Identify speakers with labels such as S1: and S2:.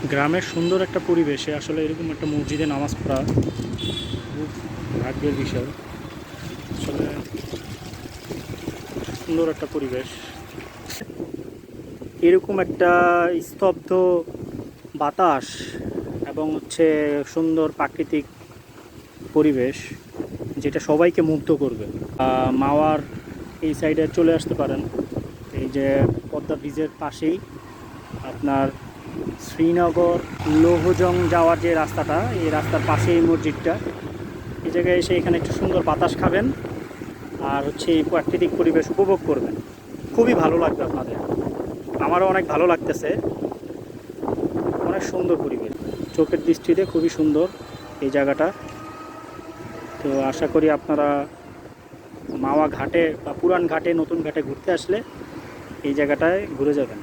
S1: গ্রামের সুন্দর একটা পরিবেশে আসলে এরকম একটা মসজিদে নামাজ পড়া খুব ভাগ্যের বিষয়। আসলে সুন্দর একটা পরিবেশ, এরকম একটা স্তব্ধ বাতাস এবং সুন্দর প্রাকৃতিক পরিবেশ যেটা সবাইকে মুগ্ধ করবে। মাওয়ার এই সাইডে চলে আসতে পারেন। এই যে পদ্মা ব্রিজের পাশেই আপনার শ্রীনগর লৌহজং যাওয়ার যে রাস্তাটা, এই রাস্তার পাশেই এই মসজিদটা। এই জায়গায় এসে এখানে একটু সুন্দর বাতাস খাবেন আর এই প্রাকৃতিক পরিবেশ উপভোগ করবেন। খুবই ভালো লাগবে আপনাদের, আমারও অনেক ভালো লাগতেছে। অনেক সুন্দর পরিবেশ, চোখের দৃষ্টিতে খুবই সুন্দর এই জায়গাটা। তো আশা করি আপনারা মাওয়া ঘাটে বা পুরান ঘাটে নতুন ঘাটে ঘুরতে আসলে এই জায়গাটায় ঘুরে যাবেন।